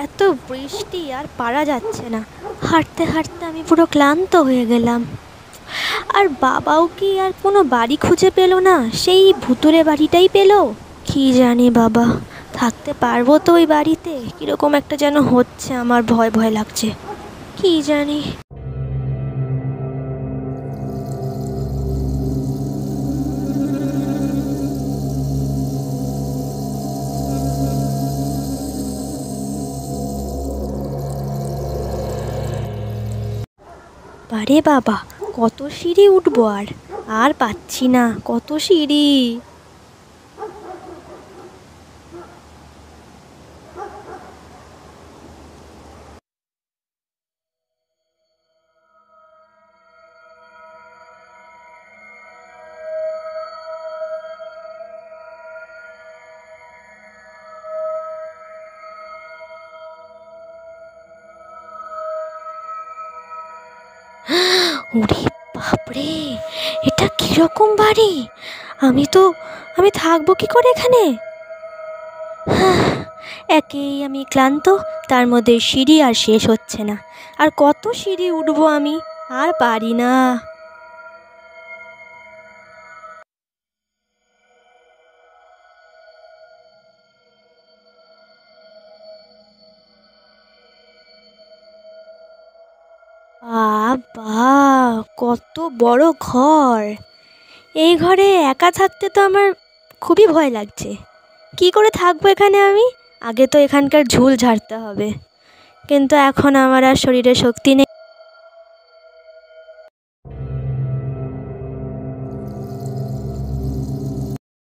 এত বৃষ্টি আর পারা যাচ্ছে না। হাঁটতে হাঁটতে আমি পুরো ক্লান্ত হয়ে গেলাম। আর বাবাও কি আর কোনো বাড়ি খুঁজে পেল না, সেই ভুতুড়ে বাড়িটাই পেল। কি জানি বাবা, থাকতে পারবো তো ওই বাড়িতে? কীরকম একটা যেন হচ্ছে, আমার ভয় ভয় লাগছে, কি জানি। বারে বাবা, কত সিঁড়ি উঠবো, আর আর পাচ্ছি না, কত সিঁড়ি। ওরে বাপরে, এটা কিরকম বাড়ি? আমি থাকবো কি করে এখানে? একেই আমি ক্লান্ত, তার মধ্যে সিঁড়ি আর শেষ হচ্ছে না। আর কত সিঁড়ি উঠবো আমি, আর পারি না। বাবা, কত বড় ঘর! এই ঘরে একা থাকতে তো আমার খুবই ভয় লাগছে। কি করে থাকবো এখানে আমি? আগে তো এখানকার ঝুল ঝাড়তে হবে, কিন্তু এখন আমার আর শরীরে শক্তি নেই।